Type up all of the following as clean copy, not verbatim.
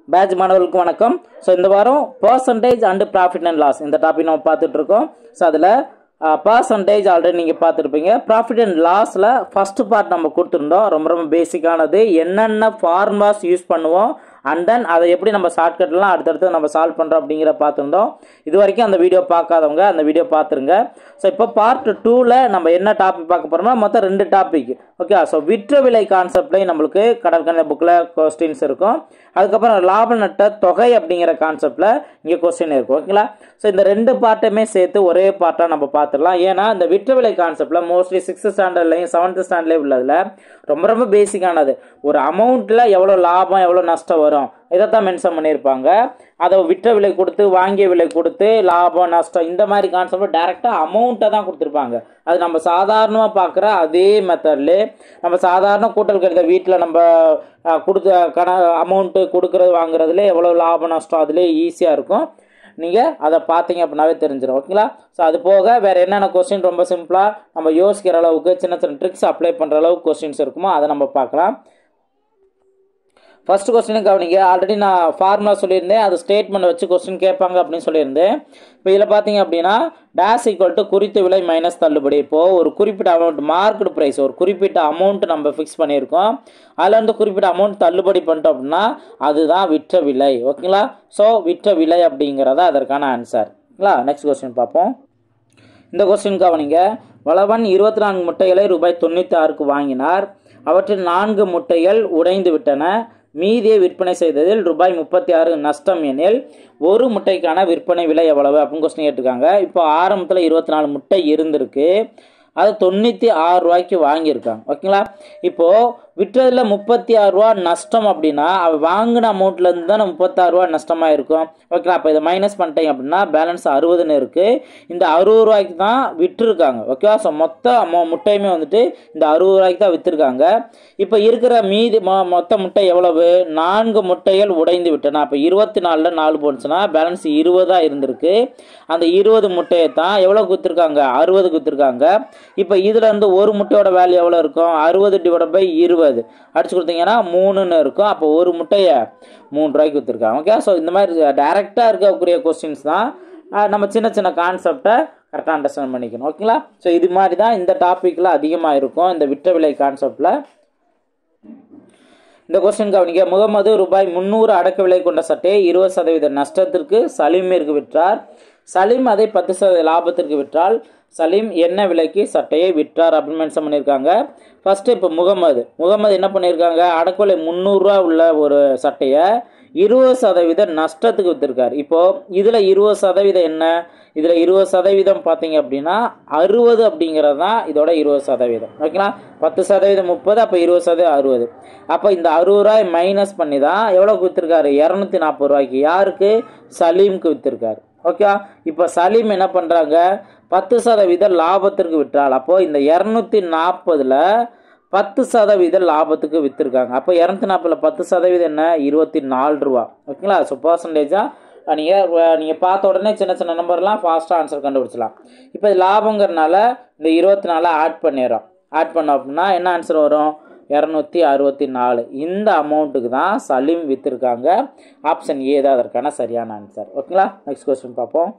Batch மாணவர்களுக்கு வணக்கம். So இந்த வாரம் percentage and profit and loss இந்த டாபிக் நம்ம பார்த்துட்டு இருக்கோம். ஸோ அதில் பர்சன்டேஜ் ஆல்ரெடி நீங்கள் பார்த்துருப்பீங்க. ப்ராஃபிட் அண்ட் லாஸில் ஃபர்ஸ்ட் பார்ட் நம்ம கொடுத்துருந்தோம். ரொம்ப பேசிக்கானது, என்னென்ன ஃபார்முலாஸ் யூஸ் பண்ணுவோம் அண்ட் தென் அதை எப்படி நம்ம ஷார்ட்கட்லாம் அடுத்தடுத்து நம்ம சால்வ் பண்ணுறோம் அப்படிங்கிற பார்த்துருந்தோம். இது வரைக்கும் அந்த வீடியோ பார்க்காதவங்க அந்த வீடியோ பார்த்துருங்க. ஸோ இப்போ பார்ட் 2ல் நம்ம என்ன டாபிக் பார்க்க போகிறோம்னா மொத்தம் 2 டாபிக். ஓகே, ஸோ விற்ற விலை கான்செப்ட்லேயும் நம்மளுக்கு கடற்கரை புக்கில் கொஸ்டின்ஸ் இருக்கும். அதுக்கப்புறம் லாப நட்ட தொகை அப்படிங்கிற கான்செப்டில் இங்கே கொஸ்டின் இருக்கும். ஓகேங்களா? ஸோ இந்த 2 பார்ட்டுமே சேர்த்து ஒரே பார்ட்டாக நம்ம பார்த்துடலாம். ஏன்னா இந்த விற்ற விலை கான்செப்டில் மோஸ்ட்லி 6th ஸ்டாண்டர்ட்லையும் 7th ஸ்டாண்டர்ட்லேயும் உள்ளதில் ரொம்ப பேசிக்கானது. ஒரு அமௌண்ட்டில் எவ்வளோ லாபம் எவ்வளோ நஷ்டம் வரும் இதைத்தான் மென்ஷன் பண்ணியிருப்பாங்க. அதை விற்ற விலை கொடுத்து வாங்கிய விலை கொடுத்து லாபம் நஷ்டம் இந்த மாதிரி கான்செப்ட் டைரெக்டாக அமௌண்ட்டை தான் கொடுத்துருப்பாங்க. அது நம்ம சாதாரணமாக பார்க்குற அதே மெத்தட்லேயே நம்ம சாதாரண கூட்டல் கருத வீட்டில் நம்ம கொடுத்த அமௌண்ட்டு கொடுக்குறது வாங்குறதுல எவ்வளோ லாபம் நஷ்டம் அதுலேயே ஈஸியாக இருக்கும். நீங்கள் அதை பார்த்தீங்க அப்படின்னாவே தெரிஞ்சிடும். ஓகேங்களா? ஸோ அது போக வேறு என்னென்ன கொஸ்டின் ரொம்ப சிம்பிளாக நம்ம யோசிக்கிற அளவுக்கு சின்ன ட்ரிக்ஸ் அப்ளை பண்ணுற அளவுக்கு கொஸ்டின்ஸ் இருக்குமோ அதை நம்ம பார்க்கலாம். ஃபர்ஸ்ட் கொஸ்டின் கவனிங்க. ஆல்ரெடி நான் ஃபார்முலா சொல்லியிருந்தேன், அது ஸ்டேட்மெண்ட் வச்சு கொஸ்டின் கேட்பாங்க அப்படின்னு சொல்லியிருந்தேன். இப்போ இதில் பார்த்தீங்க அப்படின்னா டேஷ் ஈக்குவல் டு குறித்த விலை மைனஸ் தள்ளுபடி. இப்போது ஒரு குறிப்பிட்ட அமௌண்ட் மார்க்கெட் ப்ரைஸ் ஒரு குறிப்பிட்ட அமௌண்ட் நம்ம ஃபிக்ஸ் பண்ணியிருக்கோம். அதில் வந்து குறிப்பிட்ட அமௌண்ட் தள்ளுபடி பண்ணிட்டோம் அப்படின்னா அதுதான் விற்ற விலை. ஓகேங்களா? ஸோ விற்ற விலை அப்படிங்கிறதா அதற்கான ஆன்சர். ஓகேங்களா? நெக்ஸ்ட் கொஸ்டின் பார்ப்போம். இந்த கொஸ்டின் கவனிங்க. வளவன் 24 முட்டைகளை ரூபாய் 96க்கு வாங்கினார். அவற்றில் 4 முட்டைகள் உடைந்து விட்டன. மீதியை விற்பனை செய்ததில் ரூபாய் 36 நஷ்டம் எனில் ஒரு முட்டைக்கான விற்பனை விலை எவ்வளவு அப்படின்னு கொஸ்டின் கேட்டிருக்காங்க. இப்போ ஆரம்பத்தில் 24 முட்டை இருந்திருக்கு, அது 96 ரூபாய்க்கு வாங்கியிருக்காங்க. ஓகேங்களா? இப்போது விற்றதில் 36 ரூபா நஷ்டம் அப்படின்னா அவ வாங்கின அமௌண்ட்லேருந்து தான் 36 ரூபா நஷ்டமாக இருக்கும். ஓகேங்களா? அப்போ இதை மைனஸ் பண்ணிட்டீங்க அப்படின்னா பேலன்ஸ் 60ன்னு இருக்குது. இந்த 60 ரூபாய்க்கு தான் விற்றுருக்காங்க. ஓகேவா? ஸோ மொத்த முட்டையுமே வந்துட்டு இந்த 60 ரூபாய்க்கு தான் விற்றுருக்காங்க. இப்போ இருக்கிற மீதி மொத்த முட்டை எவ்வளவு? 4 முட்டைகள் உடைந்து விட்டன. அப்போ 24ல் 4 போனுச்சுன்னா பேலன்ஸ் 20 இருந்திருக்கு. அந்த 20 முட்டையை தான் எவ்வளோக்கு விற்றுருக்காங்க? 60க்கு விற்றுருக்காங்க. இப்போ இதில் இருந்து ஒரு முட்டையோட வேல்யூ எவ்வளோ இருக்கும்? 60/20 அடிச்சு கொடுத்தீங்கன்னா 3ன்னு இருக்கும். அப்போ ஒரு முட்டையை 3 ரூபாய்க்கு விற்றுருக்காங்க. ஓகே, ஸோ இந்த மாதிரி டைரெக்டாக இருக்கக்கூடிய கொஸ்டின்ஸ் தான் நம்ம சின்ன கான்செப்டை கரெக்டாக அண்டர்ஸ்டாண்ட் பண்ணிக்கணும். ஓகேங்களா? ஸோ இது மாதிரி தான் இந்த டாப்பிக்கில் அதிகமாக இருக்கும் இந்த விற்ற விலை கான்செப்டில். இந்த கொஸ்டின் கவனிக்க. முகமது ரூபாய் 300 அடக்க விலை கொண்ட சட்டையை 20% நஷ்டத்திற்கு சலீமிற்கு விற்றார். சலீம் அதை 10% லாபத்திற்கு விற்றால் சலீம் என்ன விலைக்கு சட்டையை விற்றார் அப்படின்னு மென்ஷன் பண்ணியிருக்காங்க. ஃபர்ஸ்ட் இப்போ முகமது என்ன பண்ணியிருக்காங்க? அடக்க விலை 300 ரூபா உள்ள ஒரு சட்டையை 20% நஷ்டத்துக்கு விற்றுருக்காரு. இப்போது இதில் 20% என்ன? இதில் 20% பார்த்தீங்க அப்படின்னா 60 அப்படிங்கிறது தான் இதோட 20%. ஓகேங்களா? 10% 30, அப்போ 20% 60. அப்போ இந்த 60 ரூபாய் மைனஸ் பண்ணி தான் எவ்வளோக்கு விற்றுருக்காரு? 240 ரூபாய்க்கு. யாருக்கு? சலீமுக்கு விற்றுருக்காரு. ஓகே, இப்போ சலீம் என்ன பண்ணுறாங்க? 10% லாபத்திற்கு விற்றால் அப்போது இந்த 240ல் 10% லாபத்துக்கு விற்றுருக்காங்க. அப்போ 240ல் 10% என்ன? 24 ரூபா. ஓகேங்களா? ஸோ பர்சன்டேஜாக நீங்கள் பார்த்த உடனே சின்ன நம்பர்லாம் ஃபாஸ்ட்டாக ஆன்சர் கண்டுபிடிச்சலாம். இப்போ இது லாபங்கிறதுனால இந்த 24 ஆட் பண்ணிடுறோம். ஆட் பண்ணோம் அப்படின்னா என்ன ஆன்சர் வரும்? 264. இந்த அமௌண்ட்டுக்கு தான் சலீம் விற்றுருக்காங்க. ஆப்ஷன் ஏ தான் அதற்கான சரியான ஆன்சர். ஓகேங்களா? நெக்ஸ்ட் கொஸ்டின் பார்ப்போம்.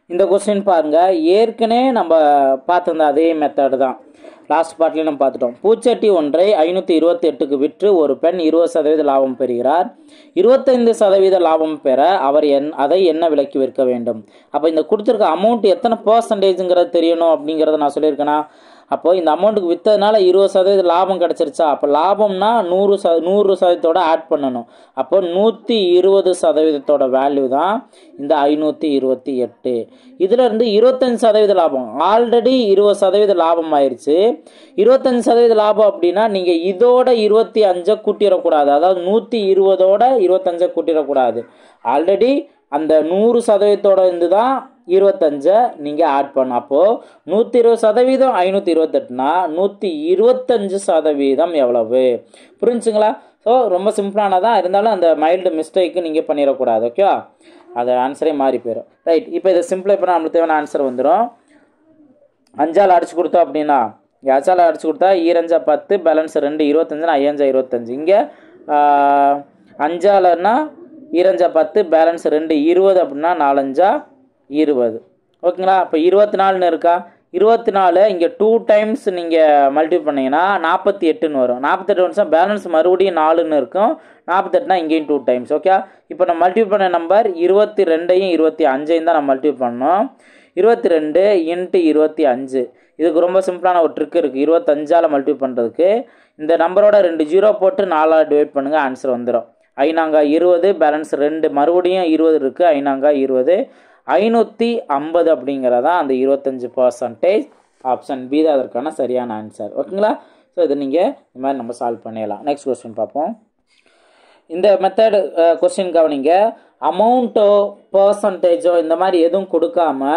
இந்த கொஸ்டின் பாருங்கள், ஏற்கனவே நம்ம பார்த்துருந்த அதே மெத்தடு தான். லாஸ்ட் பார்ட்லேயும் நம்ம பார்த்துட்டோம். பூச்சட்டி ஒன்றை 528க்கு விற்று ஒரு பெண் 20% லாபம் பெறுகிறார். 25% லாபம் பெற அவர் அதை என்ன விலைக்கு விற்க வேண்டும்? அப்போ இந்த கொடுத்துருக்க அமௌண்ட் எத்தனை பர்சன்டேஜுங்கிறது தெரியணும் அப்படிங்கிறத நான் சொல்லியிருக்கேன்னா, அப்போ இந்த அமௌண்ட்டுக்கு விற்றதுனால 20% லாபம் கிடச்சிருச்சா? அப்போ லாபம்னா 100% ஆட் பண்ணணும். அப்போ 120% வேல்யூ தான் இந்த 528. இதில் இருந்து 25% லாபம். ஆல்ரெடி 20% லாபம் ஆயிடுச்சு. 25% லாபம் அப்படின்னா நீங்கள் இதோட 25 கூட்டிடக்கூடாது. அதாவது 120ஓட 25 கூட்டிடக்கூடாது. ஆல்ரெடி அந்த 100% இருந்து தான் 25 நீங்கள் ஆட் பண்ணணும். அப்போது 120% 528னா 125% எவ்வளவு? புரிஞ்சுங்களா? ஸோ ரொம்ப சிம்பிளானதான் இருந்தாலும் அந்த மைல்டு மிஸ்டேக்கு நீங்கள் பண்ணிடக்கூடாது. ஓகே, அது ஆன்சரே மாறி போயிடும். ரைட், இப்போ இதை சிம்பிளை பண்ணால் நம்மளுக்கு தேவையான ஆன்சர் வந்துடும். 5ஆல் அடிச்சு கொடுத்தோம் அப்படின்னா 5ஆல் அடிச்சு கொடுத்தா 2 10 பேலன்ஸ் 2 25 5 25. இங்கே அஞ்சாலன்னா இரஞ்சா 10, பேலன்ஸ் 2 20 அப்படின்னா 4 அஞ்சா 20. ஓகேங்களா? அப்போ 24ன்னு இருக்கா? 24 இங்கே 2 டைம்ஸ் நீங்கள் மல்டிப்ளை பண்ணிங்கன்னா 48ன்னு வரும். 48 வந்துச்சுன்னா பேலன்ஸ் மறுபடியும் 4ன்னு இருக்கும். 48னா இங்கேயும் 2 டைம்ஸ். ஓகே, இப்போ நம்ம மல்டிப்ளை பண்ண நம்பர் 22ஐயும் 25ஐயும் தான் நம்ம மல்டிப்ளை பண்ணோம். 22 × 25. இதுக்கு ரொம்ப சிம்பிளான ஒரு ட்ரிக் இருக்குது. 25ஆல் மல்டிப்ளை பண்ணுறதுக்கு இந்த நம்பரோட 2 0 போட்டு 4ஆல் டிவைட் பண்ணுங்கள், ஆன்சர் வந்துடும். 5 20, பேலன்ஸ் 2, மறுபடியும் 20 இருக்குது. 5 20, 550 அப்படிங்கிறதா அந்த 25%. ஆப்ஷன் பி தான் அதற்கான சரியான ஆன்சர். ஓகேங்களா? ஸோ இது நீங்கள் இந்த மாதிரி நம்ம சால்வ் பண்ணிடலாம். நெக்ஸ்ட் கொஸ்டின் பார்ப்போம். இந்த மெத்தட் கொஸ்டின் கவனிங்க. அமௌண்ட்டோ பர்சன்டேஜோ இந்த மாதிரி எதுவும் கொடுக்காம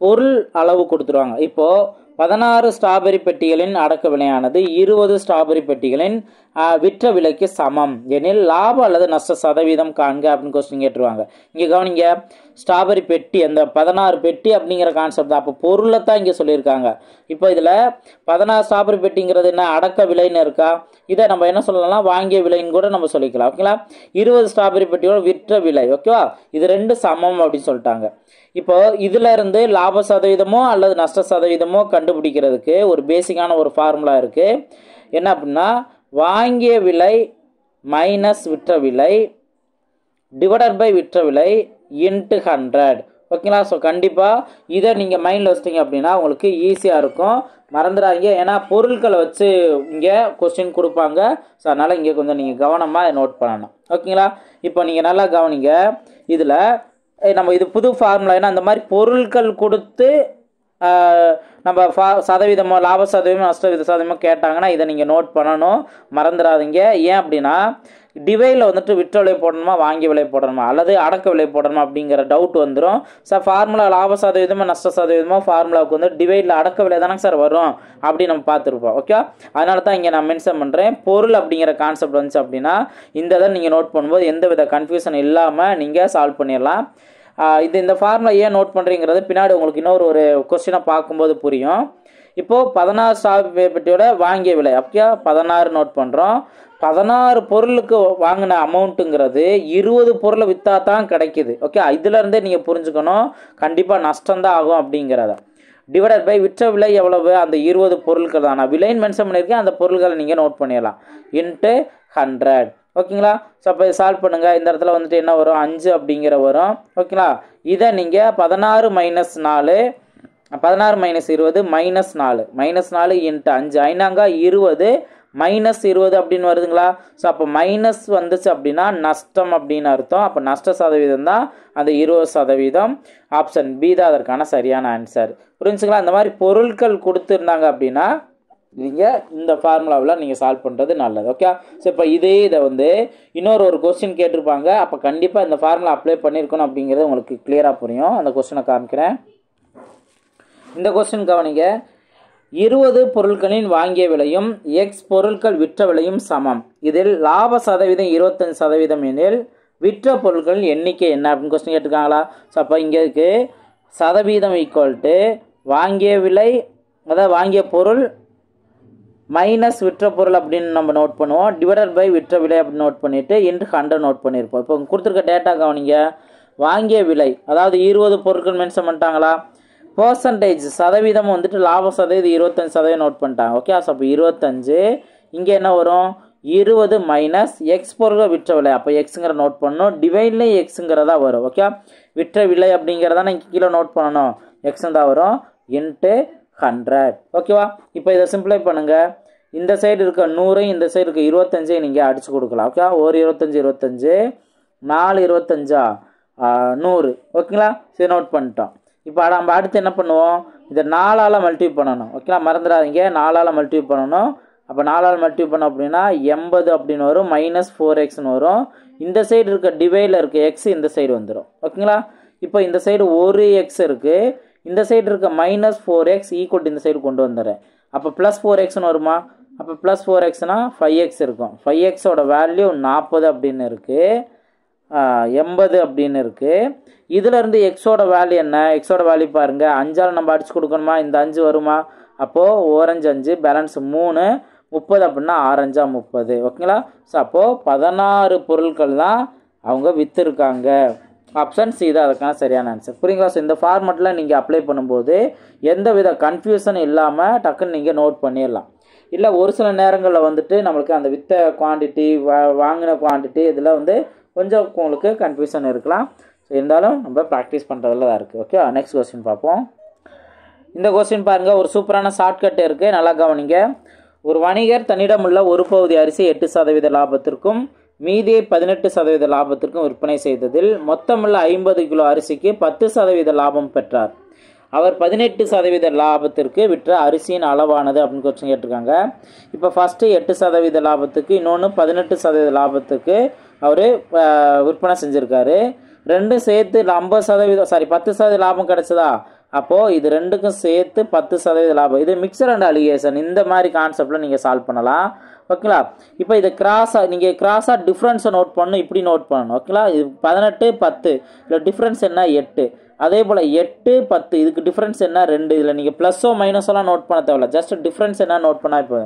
பொருள் அளவு கொடுத்துருவாங்க. இப்போது 16 ஸ்ட்ராபெரி பெட்டிகளின் அடக்க விலையானது 20 ஸ்ட்ராபெரி பெட்டிகளின் விற்ற விலைக்கு சமம் எனில் லாபம் அல்லது நஷ்ட சதவீதம் காண்க அப்படின்னு கொஸ்டின் கேட்டுருவாங்க. இங்கே கவனிங்க, ஸ்ட்ராபெரி பெட்டி அந்த 16 பெட்டி அப்படிங்கிற கான்செப்ட் தான். அப்போ பொருளை தான் இங்கே சொல்லியிருக்காங்க. இப்போ இதில் 16 ஸ்ட்ராபெரி பெட்டிங்கிறது என்ன, அடக்க விலைன்னு இருக்கா? இதை நம்ம என்ன சொல்லலாம், வாங்கிய விலைன்னு கூட நம்ம சொல்லிக்கலாம். ஓகேங்களா? 20 ஸ்ட்ராபெரி பெட்டியோட விற்ற விலை. ஓகேவா? இது 2 சமம் அப்படின்னு சொல்லிட்டாங்க. இப்போ இதுல இருந்து லாப சதவீதமோ அல்லது நஷ்ட சதவீதமோ கண்டுபிடிக்கிறதுக்கு ஒரு பேசிக்கான ஒரு ஃபார்முலா இருக்கு. என்ன அப்படின்னா, வாங்கிய விலை மைனஸ் விற்ற விலை டிவைடட் பை விற்ற விலை இன்ட்டு 100. ஓகேங்களா? ஸோ கண்டிப்பாக இதை நீங்கள் மைண்டில் வச்சிட்டிங்க அப்படின்னா உங்களுக்கு ஈஸியாக இருக்கும். மறந்துடாதீங்க, ஏன்னா பொருட்களை வச்சு இங்கே கொஸ்டின் கொடுப்பாங்க. ஸோ அதனால் இங்கே கொஞ்சம் நீங்கள் கவனமாக நோட் பண்ணணும். ஓகேங்களா? இப்போ நீங்கள் நல்லா கவனிங்க. இதில் நம்ம இது புது ஃபார்முலா. ஏன்னா அந்த மாதிரி பொருட்கள் கொடுத்து நம்ம சதவீதமோ லாப சதவீதமோ நஷ்ட சதவீதமோ கேட்டாங்கன்னா இதை நீங்கள் நோட் பண்ணணும், மறந்துடாதீங்க. ஏன் அப்படின்னா டிவைடில் வந்துட்டு விற்ற விலை போடணுமா வாங்கிய விலை போடணுமா அல்லது அடக்க விலை போடணுமா அப்படிங்கிற டவுட் வந்துடும். சார் ஃபார்முலா லாப சதவீதமோ நஷ்ட சதவீதமோ ஃபார்முலாவுக்கு வந்து டிவைடில் அடக்க விலை தானே சார் வரும் அப்படின்னு நம்ம பார்த்துருப்போம். ஓகே, அதனால தான் இங்கே நான் மென்ஷன் பண்ணுறேன். பொருள் அப்படிங்கிற கான்செப்ட் வந்துச்சு அப்படின்னா இந்த இதை நீங்கள் நோட் பண்ணும்போது எந்த வித கன்ஃபியூஷன் இல்லாமல் நீங்கள் சால்வ் பண்ணிடலாம். இந்த ஃபார்முலா ஏன் நோட் பண்ணுறீங்கிறது பின்னாடி உங்களுக்கு இன்னொரு ஒரு கொஸ்டினை பார்க்கும்போது புரியும். இப்போது 16 ஸ்ட்ராபெரி பெட்டியோட வாங்கிய விலை அப்படியா 16 நோட் பண்ணுறோம். 16 பொருளுக்கு வாங்கின அமௌண்ட்டுங்கிறது 20 பொருளை விற்றா தான் கிடைக்கிது. ஓகே, இதுலேருந்தே நீங்கள் புரிஞ்சுக்கணும் கண்டிப்பாக நஷ்டம்தான் ஆகும் அப்படிங்கிறத. டிவைடட் பை விற்ற விலை எவ்வளவு, அந்த 20 பொருட்கள் தான். நான் விலைன்னு மென்ஷன் பண்ணியிருக்கேன், அந்த பொருட்களை நீங்கள் நோட் பண்ணிடலாம். இன்ட்டு 100. ஓகேங்களா? ஸோ அப்போ சால்வ் பண்ணுங்கள். இந்த இடத்துல வந்துட்டு என்ன வரும், 5 அப்படிங்கிற வரும். ஓகேங்களா? இதை நீங்கள் 16 minus 4, 16 minus 20 minus 4, minus 4 into 5, 5 20 minus 20 அப்படின்னு வருதுங்களா? ஸோ அப்போ மைனஸ் வந்துச்சு அப்படின்னா நஷ்டம் அப்படின்னு அர்த்தம். அப்போ நஷ்ட சதவீதம் தான் அந்த 20%. ஆப்ஷன் பி தான் அதற்கான சரியான ஆன்சர். புரிஞ்சுங்களா? இந்த மாதிரி பொருட்கள் கொடுத்துருந்தாங்க அப்படின்னா நீங்கள் இந்த ஃபார்முலாவில் நீங்கள் சால்வ் பண்ணுறது நல்லது. ஓகே, ஸோ இப்போ இதை வந்து இன்னொரு கொஸ்டின் கேட்டிருப்பாங்க. அப்போ கண்டிப்பாக இந்த ஃபார்முலா அப்ளை பண்ணியிருக்கணும் அப்படிங்கிறது உங்களுக்கு கிளியராக புரியும். அந்த கொஸ்டினை காமிக்கிறேன். இந்த கொஸ்டின் கவனிங்க. 20 பொருட்களின் வாங்கிய விலையும் எக்ஸ் பொருட்கள் விற்ற விலையும் சமம். இதில் லாப சதவீதம் 25% எனில் விற்ற பொருட்களின் எண்ணிக்கை என்ன அப்படின்னு கொஸ்டின் கேட்டிருக்காங்களா? ஸோ அப்போ இங்கே இருக்கு சதவீதம் ஈக்குவல் டு வாங்கிய விலை, அதாவது வாங்கிய பொருள் மைனஸ் விற்ற பொருள் அப்படின்னு நம்ம நோட் பண்ணுவோம். டிவைடட் பை விற்ற விலை அப்படின்னு நோட் பண்ணிவிட்டு இன்ட்டு 100 நோட் பண்ணியிருப்போம். இப்போ கொடுத்துருக்க டேட்டா கவனிங்க. வாங்கிய விலை அதாவது 20 பொருட்கள் மென்ஷன் பண்ணிட்டாங்களா? பர்சன்டேஜ் சதவீதம் வந்துட்டு லாப சதவீதம் 25% நோட் பண்ணிட்டாங்க. ஓகே, ஸோ அப்போ 25 இங்கே என்ன வரும், 20 மைனஸ் எக்ஸ் பொருட்கள் விற்ற விலை. அப்போ எக்ஸுங்கிற நோட் பண்ணணும், டிவைட்லேயும் எக்ஸுங்கிறதா வரும். ஓகே, விற்ற விலை அப்படிங்கிறதா நீங்கள் கீழே நோட் பண்ணணும், எக்ஸுன்னு தான் வரும், இன்ட்டு 100. ஓகேவா? இப்போ இதை சிம்பிளை பண்ணுங்கள். இந்த சைடு இருக்க 100, இந்த சைடு இருக்க 25 நீங்கள் அடித்து கொடுக்கலாம். ஓகே, ஒரு 25 4 25 100. ஓகேங்களா? சரி, நோட் பண்ணிட்டோம். இப்போ நம்ம அடுத்து என்ன பண்ணுவோம், இதை 4ஆல் மல்டிப்ளை பண்ணணும். ஓகேங்களா? மறந்துடாதீங்க, 4ஆல் மல்டிப்ளை பண்ணணும். அப்போ 4ஆல் மல்டிப்ளை பண்ணோம் அப்படின்னா 80 அப்படின்னு வரும், மைனஸ் 4xன்னு வரும். இந்த சைடு இருக்க டிவைடில் இருக்க எக்ஸ் இந்த சைடு வந்துடும். ஓகேங்களா? இப்போ இந்த சைடு ஒரு எக்ஸ் இருக்குது, இந்த சைடு இருக்க மைனஸ் 4x ஈக்குவல் இந்த சைடு கொண்டு வந்துடுறேன். அப்போ ப்ளஸ் 4xன்னு வருமா? அப்போ ப்ளஸ் 4xனா 5x இருக்கும். 5xோட வேல்யூ 40 அப்படின்னு இருக்குது, 80 அப்படின்னு இருக்குது. இதிலேருந்து எக்ஸோட வேல்யூ என்ன, எக்ஸோட வேல்யூ பாருங்கள், 5ஆல் நம்ம அடித்து கொடுக்கணுமா, இந்த 5 வருமா? அப்போது ஓரஞ்சு 5, பேலன்ஸ் 3, 30 அப்படின்னா 6 30. ஓகேங்களா? ஸோ அப்போது 16 பொருட்கள் தான் அவங்க விற்றுருக்காங்க. ஆப்ஷன் சி தான் அதுக்கான சரியான ஆன்சர். புரியுங்களா? ஸோ இந்த ஃபார்மெட்டில் நீங்கள் அப்ளை பண்ணும்போது எந்த வித கன்ஃபியூஷன் இல்லாமல் டக்குன்னு நீங்கள் நோட் பண்ணிடலாம். இல்லை ஒரு சில நேரங்களில் வந்துட்டு நம்மளுக்கு அந்த விற்ற குவான்டிட்டி வாங்கின குவான்டிட்டி இதில் வந்து கொஞ்சம் உங்களுக்கு கன்ஃபியூஷன் இருக்கலாம். ஸோ இருந்தாலும் நம்ம ப்ராக்டிஸ் பண்ணுறதுல தான் இருக்குது. ஓகே, நெக்ஸ்ட் கொஸ்டின் பார்ப்போம். இந்த கொஸ்டின் பாருங்கள், ஒரு சூப்பரான ஷார்ட்கட் இருக்குது, நல்லா கவனிங்க. ஒரு வணிகர் தன்னிடம் உள்ள ஒரு பகுதி அரிசி 8% லாபத்திற்கும் மீதியை 18% லாபத்திற்கும் விற்பனை செய்ததில் மொத்தமுள்ள 50 கிலோ அரிசிக்கு 10% லாபம் பெற்றார். அவர் 18% லாபத்திற்கு விற்ற அரிசியின் அளவானது அப்படின்னு கொஸ்டின் கேட்டிருக்காங்க. இப்போ ஃபஸ்ட்டு 8% லாபத்துக்கு, இன்னொன்று 18% லாபத்துக்கு அவர் விற்பனை செஞ்சுருக்காரு. ரெண்டும் சேர்த்து 10% லாபம் கிடைச்சதா? அப்போது இது ரெண்டுக்கும் சேர்த்து 10% லாபம். இது மிக்சர் அண்ட் அலிகேஷன், இந்த மாதிரி கான்செப்டில் நீங்கள் சால்வ் பண்ணலாம். ஓகேங்களா? இப்போ இது நீங்கள் கிராஸாக டிஃப்ரென்ஸை நோட் பண்ணணும், இப்படி நோட் பண்ணணும். ஓகேங்களா? இது 18 10, இதில் டிஃப்ரென்ஸ் என்ன 8. அதே போல் 8 10, இதுக்கு டிஃப்ரென்ஸ் என்ன 2. இதில் நீங்கள் ப்ளஸ்ஸோ மைனஸோலாம் நோட் பண்ண தேவையில்ல, ஜஸ்ட் டிஃப்ரென்ஸ் என்ன நோட் பண்ணால் இப்போ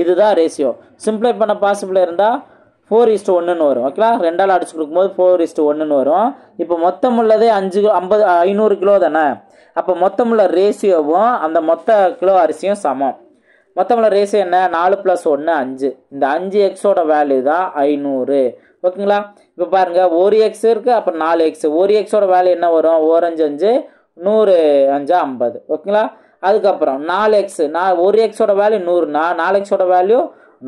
இதுதான் ரேஷியோ. சிம்பிளை பண்ண பாசிபிள் இருந்தால் 4:1 வரும். ஓகேங்களா? 2ஆல் அடிச்சு கொடுக்கும்போது 4:1 வரும். இப்போ மொத்தம் உள்ளதே 500 கிலோ தானே. அப்போ மொத்தமுள்ள ரேஷியோவும் அந்த மொத்த கிலோ அரிசியும் சமம். மொத்தமுள்ள ரேஷியோ என்ன? 4 + 1 5. இந்த 5x வேல்யூ தான் 500. ஓகேங்களா? இப்போ பாருங்கள், 1x இருக்குது, அப்புறம் 4x. 1x வேல்யூ என்ன வரும்? 4 5 5 100 5 50. ஓகேங்களா? அதுக்கப்புறம் 4x, 1x value 100னா 4x value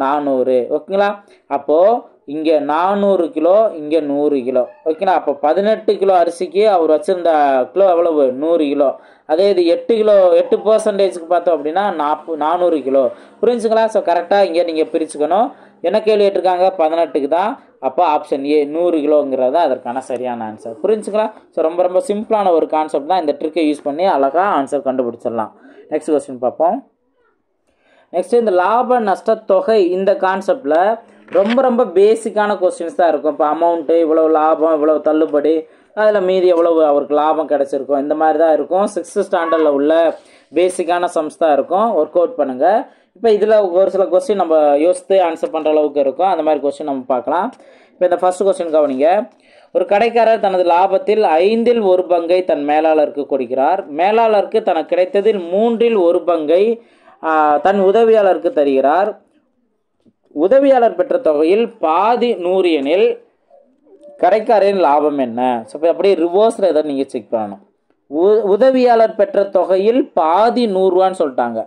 400. ஓகேங்களா? அப்போது இங்கே 400 கிலோ, இங்கே 100 கிலோ. ஓகேங்களா? அப்போ 18 கிலோ அரிசிக்கு அவர் வச்சுருந்த கிலோ எவ்வளவு? 100 கிலோ. அதே இது 8% பார்த்தோம் அப்படின்னா 400 கிலோ. புரிஞ்சுங்களா? ஸோ கரெக்டாக இங்கே நீங்கள் பிரிச்சுக்கணும். என்ன கேள்வி கேட்டிருக்காங்க? 18க்கு தான். அப்போ ஆப்ஷன் ஏ 100 கிலோங்கிறது தான் அதற்கான சரியான ஆன்சர். புரிஞ்சுங்களா? ஸோ ரொம்ப சிம்பிளான ஒரு கான்செப்ட் தான். இந்த ட்ரிக்கை யூஸ் பண்ணி அழகாக ஆன்சர் கண்டுபிடிச்சிடலாம். நெக்ஸ்ட் கொஸ்டின் பார்ப்போம். நெக்ஸ்ட், இந்த லாப நஷ்ட தொகை இந்த கான்செப்டில் ரொம்ப பேசிக்கான கொஸ்டின்ஸ் தான் இருக்கும். இப்போ அமௌண்ட்டு, இவ்வளோ லாபம், இவ்வளோ தள்ளுபடி, அதில் மீதி எவ்வளவு அவருக்கு லாபம் கிடச்சிருக்கும், இந்த மாதிரி தான் இருக்கும். 6th ஸ்டாண்டர்டில் உள்ள பேசிக்கான சம்ஸ் தான் இருக்கும். ஒர்க் அவுட் பண்ணுங்கள். இப்போ இதில் ஒரு சில கொஸ்டின் நம்ம யோசித்து ஆன்சர் பண்ணுற அளவுக்கு இருக்கும். அந்த மாதிரி கொஸ்டின் நம்ம பார்க்கலாம். இப்போ இந்த ஃபர்ஸ்ட் கொஸ்டின் கவனிங்க. ஒரு கடைக்காரர் தனது லாபத்தில் 1/5 பங்கை தன் மேலாளருக்கு கொடுக்கிறார். மேலாளருக்கு தனக்கு கிடைத்ததில் 1/3 பங்கை தன் உதவியாளருக்கு தருகிறார். உதவியாளர் பெற்ற தொகையில் பாதி 100 எனில் கடைக்காரரின் லாபம் என்ன? ஸோ அப்படியே ரிவர்ஸில் எதாவது நீங்கள் செக் பண்ணணும். உதவியாளர் பெற்ற தொகையில் பாதி 100 ரூபான்னு சொல்லிட்டாங்க.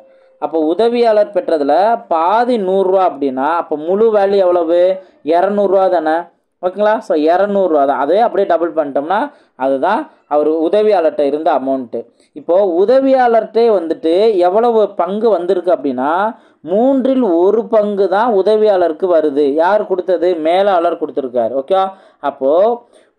அப்போ உதவியாளர் பெற்றதில் பாதி 100 ரூபா அப்படின்னா அப்போ முழு வேல்யூ எவ்வளவு? 200 ரூபா தானே. ஓகேங்களா? ஸோ 200 ரூபா தான். அதே அப்படியே டபுள் பண்ணிட்டோம்னா அதுதான் அவர் உதவியாளர்கிட்ட இருந்த அமௌண்ட்டு. இப்போது உதவியாளர்கிட்டே வந்துட்டு எவ்வளவு பங்கு வந்திருக்கு அப்படின்னா 1/3 பங்கு தான் உதவியாளருக்கு வருது. யார் கொடுத்தது? மேலாளர் கொடுத்துருக்காரு. ஓகே, அப்போது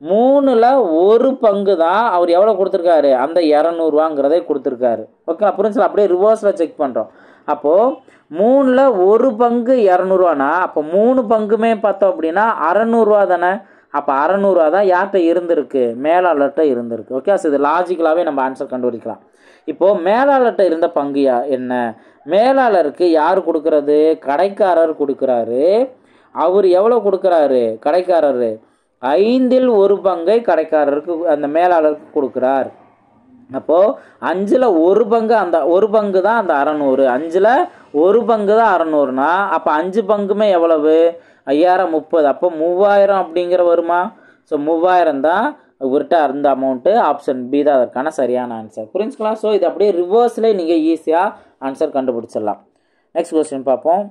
3/1 பங்கு தான் அவர் எவ்வளோ கொடுத்துருக்காரு? அந்த 200 ரூபாங்கிறதே கொடுத்துருக்காரு. ஓகே, புரிஞ்சுல? அப்படியே ரிவர்ஸில் செக் பண்ணுறோம். அப்போது 3/1 பங்கு 200 ரூபானா அப்போ 3 பங்குமே பார்த்தோம் அப்படின்னா 600 ரூபா தானே. அப்போ 600 ரூபா தான் யார்கிட்ட இருந்திருக்கு? மேலாளர்கிட்ட இருந்திருக்கு. ஓகே, ஸோ இது லாஜிக்கலாகவே நம்ம ஆன்சர் கண்டுபிடிக்கலாம். இப்போது மேலாளர்கிட்ட இருந்த பங்கு என்ன? மேலாளருக்கு யார் கொடுக்கறது? கடைக்காரர் கொடுக்குறாரு. அவர் எவ்வளோ கொடுக்குறாரு? கடைக்காரர் 1/5 பங்கை கடைக்காரருக்கு அந்த மேலாளருக்கு கொடுக்குறார். அப்போது 5/1 பங்கு, அந்த 1 பங்கு தான் அந்த 600. 5/1 பங்கு தான் 600னா அப்போ 5 பங்குமே எவ்வளவு? 5000 30. அப்போ 3000 அப்படிங்கிற வருமா? ஸோ 3000 தான் இவர்கிட்ட இருந்த அமௌண்ட்டு. ஆப்ஷன் பி தான் அதற்கான சரியான ஆன்சர். புரிஞ்சுக்கலாம்? ஸோ இது அப்படியே ரிவர்ஸ்லேயே நீங்கள் ஈஸியாக ஆன்சர் கண்டுபிடிச்சிடலாம். நெக்ஸ்ட் கொஸ்டின் பார்ப்போம்.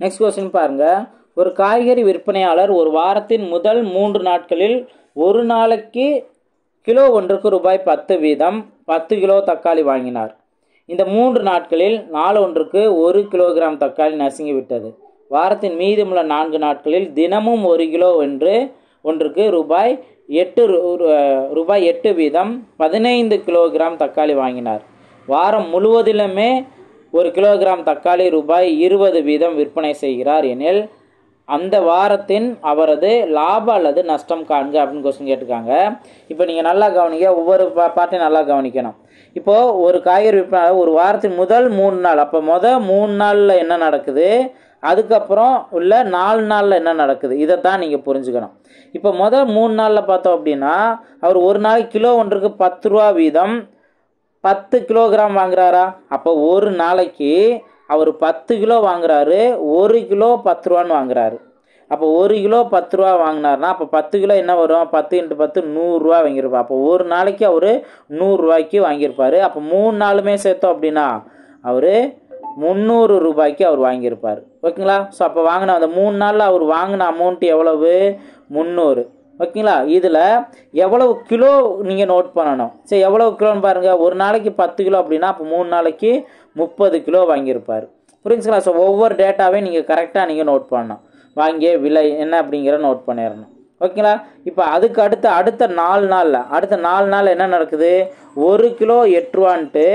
நெக்ஸ்ட் கொஸ்டின் பாருங்கள். ஒரு காய்கறி விற்பனையாளர் ஒரு வாரத்தின் முதல் 3 நாட்களில் ஒரு நாளைக்கு கிலோ ஒன்றுக்கு ரூபாய் 10 வீதம் 10 கிலோ தக்காளி வாங்கினார். இந்த 3 நாட்களில் நாள் ஒன்றுக்கு 1 கிலோகிராம் தக்காளி நசுங்கி விட்டது. வாரத்தின் மீதமுள்ள 4 நாட்களில் தினமும் 1 கிலோ ஒன்றுக்கு ரூபாய் 8 வீதம் 15 கிலோகிராம் தக்காளி வாங்கினார். வாரம் முழுவதிலுமே 1 கிலோகிராம் தக்காளி ரூபாய் 20 வீதம் விற்பனை செய்கிறார் எனில் அந்த வாரத்தின் அவரது லாபம் அல்லது நஷ்டம் காண்க அப்படின்னு கொஸ்டின் கேட்டிருக்காங்க. இப்போ நீங்கள் நல்லா கவனிங்க, ஒவ்வொரு பாட்டையும் நல்லா கவனிக்கணும். இப்போது ஒரு காய்கறி விற்பனை ஒரு வாரத்தின் முதல் 3 நாள், அப்போ முதல் 3 நாளில் என்ன நடக்குது, அதுக்கப்புறம் உள்ள 4 நாளில் என்ன நடக்குது, இதைத்தான் நீங்கள் புரிஞ்சுக்கணும். இப்போ முதல் 3 நாளில் பார்த்தோம் அப்படின்னா அவர் ஒரு நாளைக்கு கிலோ ஒன்றுக்கு 10 ரூபா வீதம் 10 கிலோகிராம் வாங்குறாரா? அப்போ ஒரு நாளைக்கு அவர் 10 கிலோ வாங்குறாரு, 1 கிலோ 10 ரூபான்னு வாங்குறாரு. அப்போ 1 கிலோ 10 ரூபா வாங்கினார்னா அப்போ 10 கிலோ என்ன வரும், 10 × 10 100 ரூபா வாங்கியிருப்பார். அப்போ ஒரு நாளைக்கு அவர் 100 ரூபாய்க்கு வாங்கியிருப்பார். அப்போ 3 நாளுமே சேர்த்தோம் அப்படின்னா அவர் 300 ரூபாய்க்கு அவர் வாங்கியிருப்பார். ஓகேங்களா? ஸோ அப்போ வாங்கின அந்த 3 நாளில் அவர் வாங்கின அமௌண்ட் எவ்வளவு, 300. ஓகேங்களா? இதில் எவ்வளவு கிலோ நீங்கள் நோட் பண்ணணும். சரி, எவ்வளவு கிலோன்னு பாருங்கள். ஒரு நாளைக்கு 10 கிலோ அப்படின்னா அப்போ 3 நாளைக்கு 30 கிலோ வாங்கியிருப்பார். புரிஞ்சுங்களா? ஸோ ஒவ்வொரு டேட்டாவையும் நீங்கள் கரெக்டாக நீங்கள் நோட் பண்ணணும். வாங்கிய விலை என்ன அப்படிங்கிற நோட் பண்ணிடணும். ஓகேங்களா? இப்போ அதுக்கு அடுத்த 4 நாள் என்ன நடக்குது, 1 கிலோ 8 ரூபான்ட்டு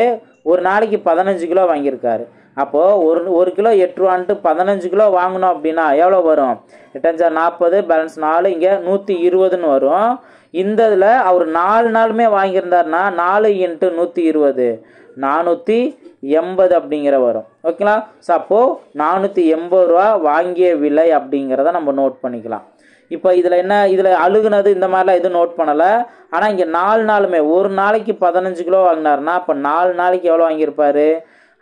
ஒரு நாளைக்கு 15 கிலோ வாங்கியிருக்காரு. அப்போது ஒரு கிலோ 8 ரூபான்ட்டு 15 கிலோ வாங்கினோம் அப்படின்னா எவ்வளோ வரும், 8 40, பேலன்ஸ் 4, இங்கே 120ன்னு வரும். இந்த இதில் அவர் 4 நாளுமே வாங்கியிருந்தாருன்னா 4 × 120 480 அப்படிங்கிற வரும். ஓகேங்களா? ஸோ அப்போது 480 ரூபா வாங்கிய விலை அப்படிங்கிறத நம்ம நோட் பண்ணிக்கலாம். இப்போ இதில் என்ன, இதில் அழுகுனது இந்த மாதிரிலாம் எதுவும் நோட் பண்ணலை. ஆனால் இங்கே 4 நாளுமே ஒரு நாளைக்கு 15 கிலோ வாங்கினார்னா அப்போ 4 நாளைக்கு எவ்வளோ வாங்கியிருப்பார்,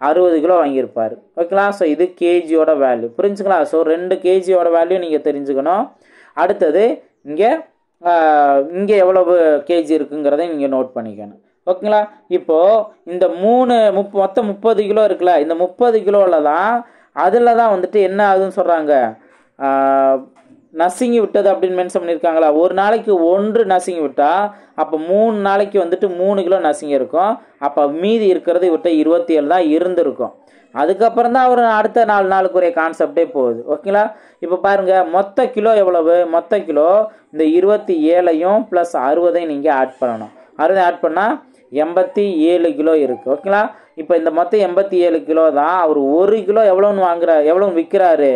60 கிலோ வாங்கியிருப்பார். ஓகேங்களா? ஸோ இது கேஜியோட வேல்யூ. புரிஞ்சுங்களா? ஸோ 2 கேஜியோட வேல்யூ நீங்கள் தெரிஞ்சுக்கணும். அடுத்தது இங்கே எவ்வளவு கேஜி இருக்குங்கிறதையும் நீங்கள் நோட் பண்ணிக்கணும். ஓகேங்களா? இப்போது இந்த மொத்தம் 30 கிலோ இருக்குல்ல, இந்த 30 கிலோவில் தான் அதில் தான் வந்துட்டு என்ன ஆகுதுன்னு சொல்கிறாங்க, நசுங்கி விட்டது அப்படின்னு மென்ஷன் பண்ணியிருக்காங்களா. ஒரு நாளைக்கு 1 நசுங்கி விட்டால் அப்போ 3 நாளைக்கு வந்துட்டு 3 கிலோ நசுங்கி இருக்கும். அப்போ மீதி இருக்கிறது இவர்கிட்ட 27 தான் இருந்திருக்கும். அதுக்கப்புறம் தான் அவர் அடுத்த 4 நாளுக்குரிய கான்செப்டே போகுது. ஓகேங்களா? இப்போ பாருங்கள், மொத்த கிலோ எவ்வளவு, மொத்த கிலோ இந்த 27ஐயும் ப்ளஸ் 60ஐயும் நீங்கள் ஆட் பண்ணணும். 60 ஆட் பண்ணால் 87 கிலோ இருக்குது. ஓகேங்களா? இப்போ இந்த மொத்தம் 87 கிலோ தான் அவர் 1 கிலோ எவ்வளோன்னு விற்கிறாரு,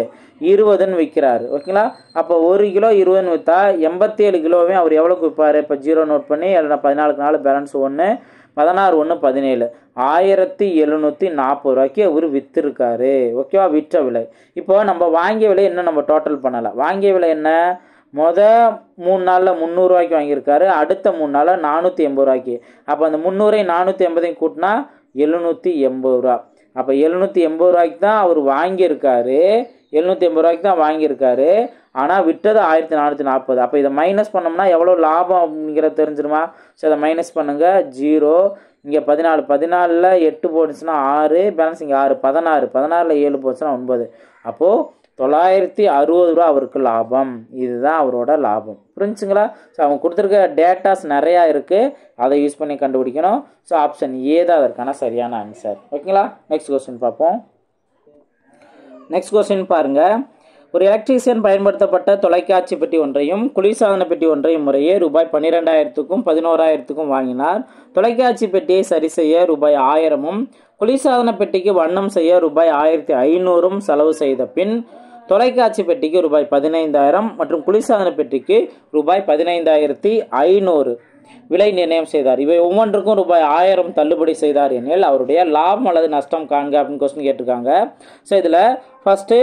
20ன்னு விற்கிறாரு. ஓகேங்களா? அப்போ 1 கிலோ 20ன்னு விற்றா 87 கிலோவே அவர் எவ்வளோக்கு விற்பார். இப்போ 0 நோட் பண்ணி 14 பேலன்ஸ் 1 16 1 17 1740 ரூபாய்க்கு அவர் விற்றுருக்காரு. ஓகேவா? விற்ற விலை. இப்போ நம்ம வாங்கிய விலை என்ன நம்ம டோட்டல் பண்ணலை. வாங்கிய விலை என்ன, மொதல் 3 நாளில் 300 ரூபாய்க்கு வாங்கியிருக்காரு, அடுத்த 3 நாளில் 480 ரூபாய்க்கு. அப்போ அந்த 300ஐயும் 480ஐயும் கூட்டினா 780 ரூபா. அப்போ 780 ரூபாய்க்கு தான் அவர் வாங்கியிருக்காரு, 780 ரூபாய்க்கு தான் வாங்கியிருக்காரு. ஆனால் விட்டது 1440. அப்போ இதை மைனஸ் பண்ணோம்னா எவ்வளோ லாபம் அப்படிங்கிறத தெரிஞ்சிருமா? ஸோ அதை மைனஸ் பண்ணுங்கள், 0. இங்கே 14ல் 8 போட்டுச்சுன்னா 6, பேலன்ஸ் இங்கே 6, 16ல் 7 போச்சுன்னா 9. அப்போது 960 ரூபா அவருக்கு லாபம். இதுதான் அவரோட லாபம். புரிஞ்சுங்களா? ஸோ அவங்க கொடுத்துருக்க டேட்டாஸ் நிறையா இருக்குது, அதை யூஸ் பண்ணி கண்டுபிடிக்கணும். ஸோ ஆப்ஷன் ஏ தான் அதற்கான சரியான ஆன்சர். ஓகேங்களா? நெக்ஸ்ட் கொஸ்டின் பார்ப்போம். நெக்ஸ்ட் கொஸ்டின் பாருங்கள். ஒரு எலக்ட்ரீஷியன் பயன்படுத்தப்பட்ட தொலைக்காட்சி பெட்டி ஒன்றையும் குளிர்சாதன பெட்டி ஒன்றையும் முறையே ரூபாய் 12,000க்கும் 11,000க்கும் வாங்கினார். தொலைக்காட்சி பெட்டியை சரி செய்ய ரூபாய் 1000ம் குளிர்சாதன பெட்டிக்கு வண்ணம் செய்ய ரூபாய் 1500ம் செலவு செய்த பின் தொலைக்காட்சி பெட்டிக்கு ரூபாய் 15,000 மற்றும் குளிர்சாதன பெட்டிக்கு ரூபாய் 15,500 விலை நிர்ணயம் செய்தார். இவை ஒவ்வொன்றுக்கும் ரூபாய் 1000 தள்ளுபடி செய்தார் எனில் அவருடைய லாபம் அல்லது நஷ்டம் காண்க அப்படின்னு கொஸ்டின் கேட்டிருக்காங்க. ஸோ இதில் ஃபஸ்ட்டு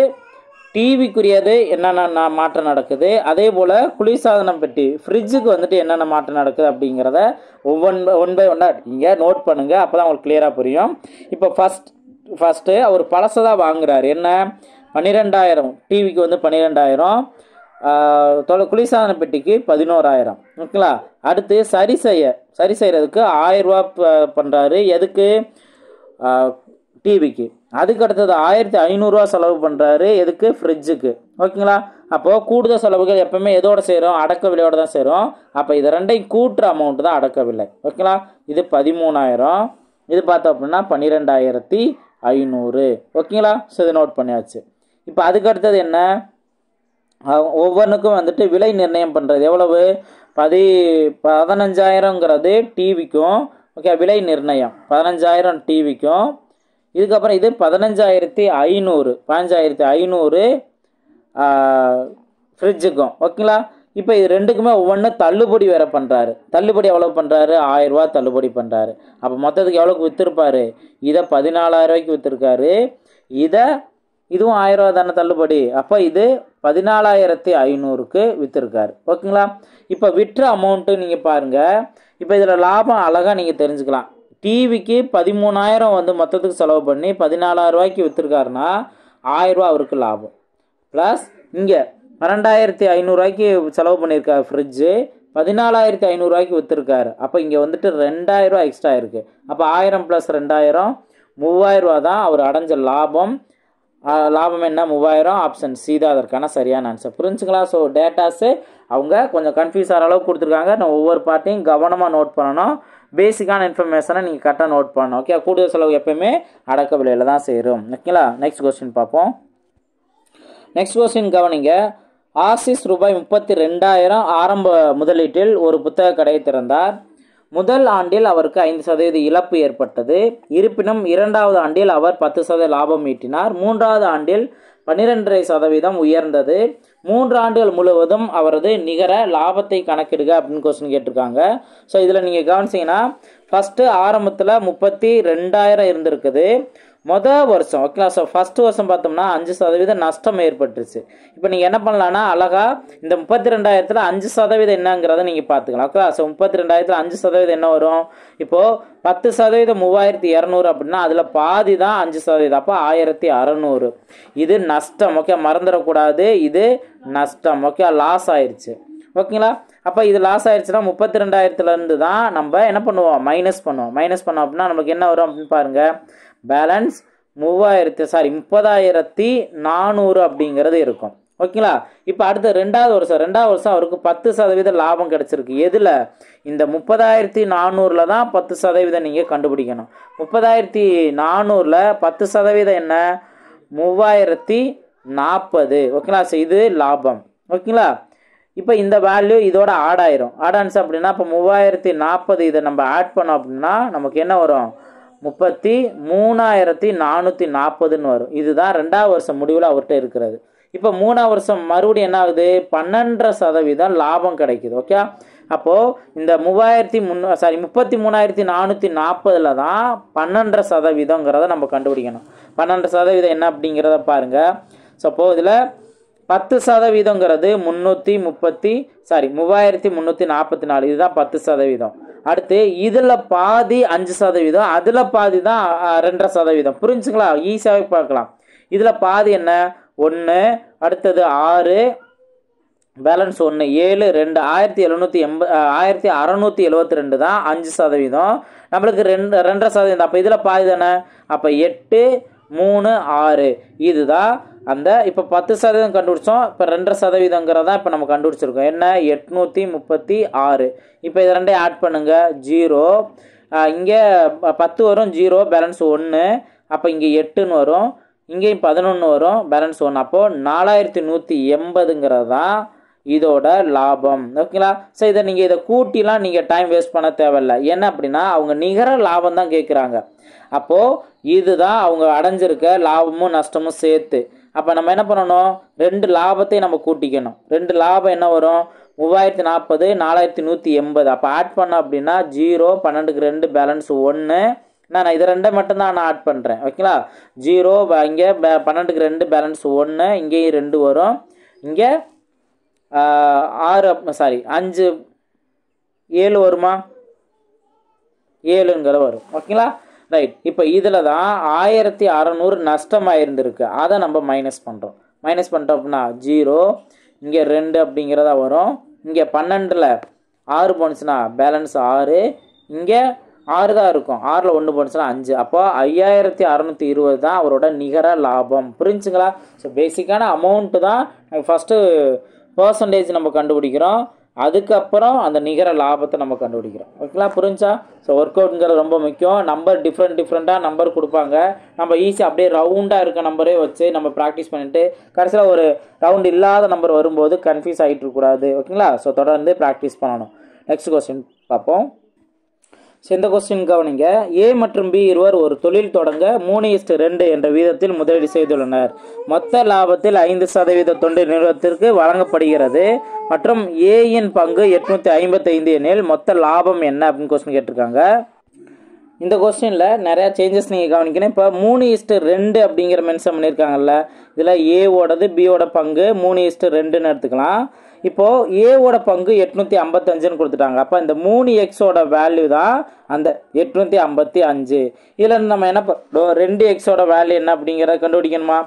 டிவிக்குரியது என்னென்ன மாற்றம் நடக்குது, அதே போல் குளிர்சாதனம் பெட்டி ஃப்ரிட்ஜுக்கு வந்துட்டு என்னென்ன மாற்றம் நடக்குது அப்படிங்கிறத ஒன் பை ஒன்னாக இங்கே நோட் பண்ணுங்கள். அப்போ தான் உங்களுக்கு கிளியராக புரியும். இப்போ ஃபஸ்ட்டு அவர் பழசை தான் வாங்குறாரு. என்ன, 12,000 டிவிக்கு வந்து 12,000, குளிர்சாதன பெட்டிக்கு 11,000. ஓகேங்களா? அடுத்து சரி செய்கிறதுக்கு 1000 ரூபா பண்ணுறாரு. எதுக்கு, டிவிக்கு. அதுக்கு அடுத்தது 1500 ரூபா செலவு பண்ணுறாரு. எதுக்கு, ஃப்ரிட்ஜுக்கு. ஓகேங்களா? அப்போது கூடுதல் செலவுகள் எப்பவுமே எதோட சேரும், அடக்க விலையோட தான் சேரும். அப்போ இது ரெண்டையும் கூட்டுற அமௌண்ட் தான் அடக்க விலை. ஓகேங்களா? இது 13,000, இது பார்த்தோம் அப்படின்னா 12,500. ஓகேங்களா? ஸோ இதை நோட் பண்ணியாச்சு. இப்போ அதுக்கு அடுத்தது என்ன, ஒவ்வொன்றுக்கும் வந்துட்டு விலை நிர்ணயம் பண்ணுறது. எவ்வளவு, 15,000ங்கிறது டிவிக்கும். ஓகே, விலை நிர்ணயம் 15,000 டிவிக்கும். இதுக்கப்புறம் இது 15,500 ஃப்ரிட்ஜுக்கும். ஓகேங்களா? இப்போ இது ரெண்டுக்குமே ஒவ்வொன்று தள்ளுபடி வேறு பண்ணுறாரு. தள்ளுபடி எவ்வளோ பண்ணுறாரு? 1000 ரூபா தள்ளுபடி பண்ணுறாரு. அப்போ மொத்தத்துக்கு எவ்வளோக்கு விற்றுருப்பாரு? இதை 14,000 ரூபாய்க்கு விற்றுருக்காரு. இதுவும் 1000 ரூபா தானே தள்ளுபடி. அப்போ இது 14,500க்கு விற்றுருக்காரு. ஓகேங்களா? இப்போ விற்ற அமௌண்ட்டு நீங்கள் பாருங்கள். இப்போ இதில் லாபம் அழகாக நீங்கள் தெரிஞ்சுக்கலாம். டிவிக்கு 13,000 வந்து மொத்தத்துக்கு செலவு பண்ணி 14,000 ரூபாய்க்கு விற்றுருக்காருன்னா 1000 ரூபா அவருக்கு லாபம். ப்ளஸ் இங்கே 12,500 ரூபாய்க்கு செலவு பண்ணியிருக்காரு ஃப்ரிட்ஜு, 14,500 ரூபாய்க்கு விற்றுருக்காரு. அப்போ இங்கே வந்துட்டு 2,000 ரூபா எக்ஸ்ட்ரா இருக்குது. அப்போ 1000 + 2,000 3000 ரூபா தான் அவர் அடைஞ்ச லாபம். லாபம் என்ன? 3000. ஆப்ஷன் சி தான் அதற்கான சரியான ஆன்சர். புரிஞ்சுங்களா? ஸோ டேட்டாஸு அவங்க கொஞ்சம் கன்ஃபியூஸ் ஆகிற அளவுக்கு கொடுத்துருக்காங்க. நான் ஒவ்வொரு பார்ட்டையும் கவனமாக நோட் பண்ணணும். பேசிக்கான இன்ஃபர்மேஷனை நீங்கள் கரெக்டாக நோட் பண்ணணும். ஓகே, கூடுதல் செலவு எப்பயுமே அடக்க விலையில் தான் சேரும். ஓகேங்களா? நெக்ஸ்ட் கொஸ்டின் பார்ப்போம். நெக்ஸ்ட் கொஸ்டின் கவனிங்க. ஆசிஸ் ரூபாய் 32,000 ஆரம்ப முதலீட்டில் ஒரு புத்தக கடையை திறந்தார். முதல் ஆண்டில் அவருக்கு 5% இழப்பு ஏற்பட்டது. இருப்பினும் 2வது ஆண்டில் அவர் 10% லாபம் ஈட்டினார். 3வது ஆண்டில் 12.5% உயர்ந்தது. 3 ஆண்டுகள் முழுவதும் அவரது நிகர லாபத்தை கணக்கிடுக அப்படின்னு கொஸ்டின் கேட்டிருக்காங்க. ஸோ இதில் நீங்கள் கவனிச்சிங்கன்னா ஃபஸ்ட்டு ஆரம்பத்தில் 32,000 இருந்திருக்குது மொதல் வருஷம். ஓகேங்களா? ஸோ ஃபஸ்ட்டு வருஷம் பார்த்தோம்னா 5% நஷ்டம் ஏற்பட்டுருச்சு. இப்போ நீங்கள் என்ன பண்ணலான்னா அழகாக இந்த 32,000ல் 5% என்னங்கிறத நீங்கள் பார்த்துக்கலாம். ஓகேங்களா? ஸோ 32,000ல் 5% என்ன வரும்? இப்போது 10% 3,200 அப்படின்னா அதில் பாதி தான் 5%. அப்போ 1,600. இது நஷ்டம். ஓகே, மறந்துடக்கூடாது. இது நஷ்டம். ஓகே, லாஸ் ஆயிடுச்சு. ஓகேங்களா? அப்போ இது லாஸ் ஆயிடுச்சுன்னா 32,000லேருந்து தான் நம்ம என்ன பண்ணுவோம்? மைனஸ் பண்ணுவோம். மைனஸ் பண்ணோம் அப்படின்னா நமக்கு என்ன வரும் அப்படின்னு பாருங்கள். பேலன்ஸ் 30,400 அப்படிங்கிறது இருக்கும். ஓகேங்களா? இப்போ அடுத்த 2வது வருஷம் அவருக்கு 10% லாபம் கிடச்சிருக்கு. எதில்? இந்த 30,400ல் தான் 10% நீங்கள் கண்டுபிடிக்கணும். 30,400ல் 10% என்ன? 3,040. ஓகேங்களா? ஸோ இது லாபம். ஓகேங்களா? இப்போ இந்த வேல்யூ இதோட ஆடாயிரும். ஆடான்ஸ் அப்படின்னா இப்போ 3,040 இதை நம்ம ஆட் பண்ணோம் அப்படின்னா நமக்கு என்ன வரும்? 33,440 வரும். இதுதான் 2வது வருஷம் முடிவில் அவர்கிட்ட இருக்கிறது. இப்போ 3வது வருஷம் மறுபடியும் என்ன ஆகுது? 12% லாபம் கிடைக்குது. ஓகே, அப்போது இந்த 33,440ல் தான் 12%ங்கிறத நம்ம கண்டுபிடிக்கணும். 12% என்ன அப்படிங்கிறத பாருங்கள். சப்போ இதில் 10%ங்கிறது 3,344. இதுதான் 10%. அடுத்து இதில் பாதி 5%, அதில் பாதி தான் 2%. புரிஞ்சுங்களா? ஈஸியாகவே பார்க்கலாம். இதில் பாதி என்ன? 1, அடுத்தது 6, பேலன்ஸ் 1, 7, 2, 1,672 தான் 5%. நம்மளுக்கு 2%. அப்போ இதில் பாதி தானே. அப்போ 8, 3, 6 இதுதான் அந்த. இப்போ 10% கண்டுபிடிச்சோம். இப்போ 2%ங்கிறதா இப்போ நம்ம கண்டுபிடிச்சிருக்கோம். என்ன? 836. இப்போ இதை ரெண்டையும் ஆட் பண்ணுங்க. 0 இங்கே 10 வரும். 0 பேலன்ஸ் 1. அப்போ இங்கே 8ன்னு வரும். இங்கேயும் 11 வரும். பேலன்ஸ் 1. அப்போது 4,180ங்கிறது தான் இதோட லாபம். ஓகேங்களா? ஸோ இதை நீங்கள் இதை கூட்டிலாம் நீங்கள் டைம் வேஸ்ட் பண்ண தேவையில்லை. என்ன அப்படின்னா அவங்க நிகர லாபம் தான் கேட்குறாங்க. அப்போது இதுதான் அவங்க அடைஞ்சிருக்க லாபமும் நஷ்டமும் சேர்த்து. அப்போ நம்ம என்ன பண்ணணும்? 2 லாபத்தையும் நம்ம கூட்டிக்கணும். 2 லாபம் என்ன வரும்? 3,040, 4,180. அப்போ ஆட் பண்ணோம் அப்படின்னா 0, 12க்கு 2 பேலன்ஸ் 1. நான் இதை 2 மட்டும்தான் நான் ஆட் பண்ணுறேன். ஓகேங்களா? 0 இங்கே 12க்கு 2 பேலன்ஸ் 1. இங்கேயும் 2 வரும். இங்கே 5 7 வருமா? 7ங்கிற வரும். ஓகேங்களா? ரைட். இப்போ இதில் தான் 1,600 நஷ்டமாக இருந்திருக்கு. அதை நம்ம மைனஸ் பண்ணுறோம். மைனஸ் பண்ணிட்டோம் அப்படின்னா 0, இங்கே 2 அப்படிங்கிறதா வரும். இங்கே 12ல் 6 போனுச்சுன்னா பேலன்ஸ் 6. இங்கே 6 தான் இருக்கும். 6ல் 1 போனுச்சுன்னா 5. அப்போ 5,620 தான் அவரோட நிகர லாபம். புரிஞ்சுங்களா? ஸோ பேசிக்கான அமௌண்ட்டு தான் நம்ம ஃபஸ்ட்டு பர்சன்டேஜ் நம்ம கண்டுபிடிக்கிறோம். அதுக்கப்புறம் அந்த நிகர லாபத்தை நம்ம கண்டுபிடிக்கிறோம். ஓகேங்களா? புரிஞ்சா? ஸோ ஒர்க் அவுட்ங்கிறது ரொம்ப முக்கியம். நம்பர் டிஃப்ரெண்ட்டாக நம்பர் கொடுப்பாங்க. நம்ம ஈஸியாக அப்படியே ரவுண்டாக இருக்க நம்பரே வச்சு நம்ம ப்ராக்டிஸ் பண்ணிவிட்டு கடைசியில் ஒரு ரவுண்ட் இல்லாத நம்பர் வரும்போது கன்ஃபியூஸ் ஆகிட்டு இருக்கக்கூடாது. ஓகேங்களா? ஸோ தொடர்ந்து ப்ராக்டிஸ் பண்ணணும். நெக்ஸ்ட் கொஸ்டின் பார்ப்போம். ஸோ இந்த கொஸ்டின் கவனிங்க. ஏ மற்றும் பி இருவர் ஒரு தொழில் தொடங்க 3:2 என்ற வீதத்தில் முதலீடு செய்துள்ளனர். மொத்த லாபத்தில் 5% தொண்டு நிறுவனத்திற்கு வழங்கப்படுகிறது மற்றும் ஏயின் பங்கு 855 எனில் மொத்த லாபம் என்ன அப்படின்னு கொஸ்டின் கேட்டிருக்காங்க. இந்த கொஸ்டினில் நிறையா சேஞ்சஸ் நீங்கள் கவனிக்கணும். இப்போ 3:2 அப்படிங்கிற மென்ஷன் பண்ணியிருக்காங்கல்ல, இதில் ஏவோடது பியோட பங்கு 3:2ன்னு எடுத்துக்கலாம். இப்போது ஏவோட பங்கு 855ன்னு கொடுத்துட்டாங்க. அப்போ இந்த 3xோட வேல்யூ தான் அந்த 855. இதில் நம்ம என்ன பண்ணுறோம், 2xோட வேல்யூ என்ன அப்படிங்கிறத கண்டுபிடிக்கணுமா?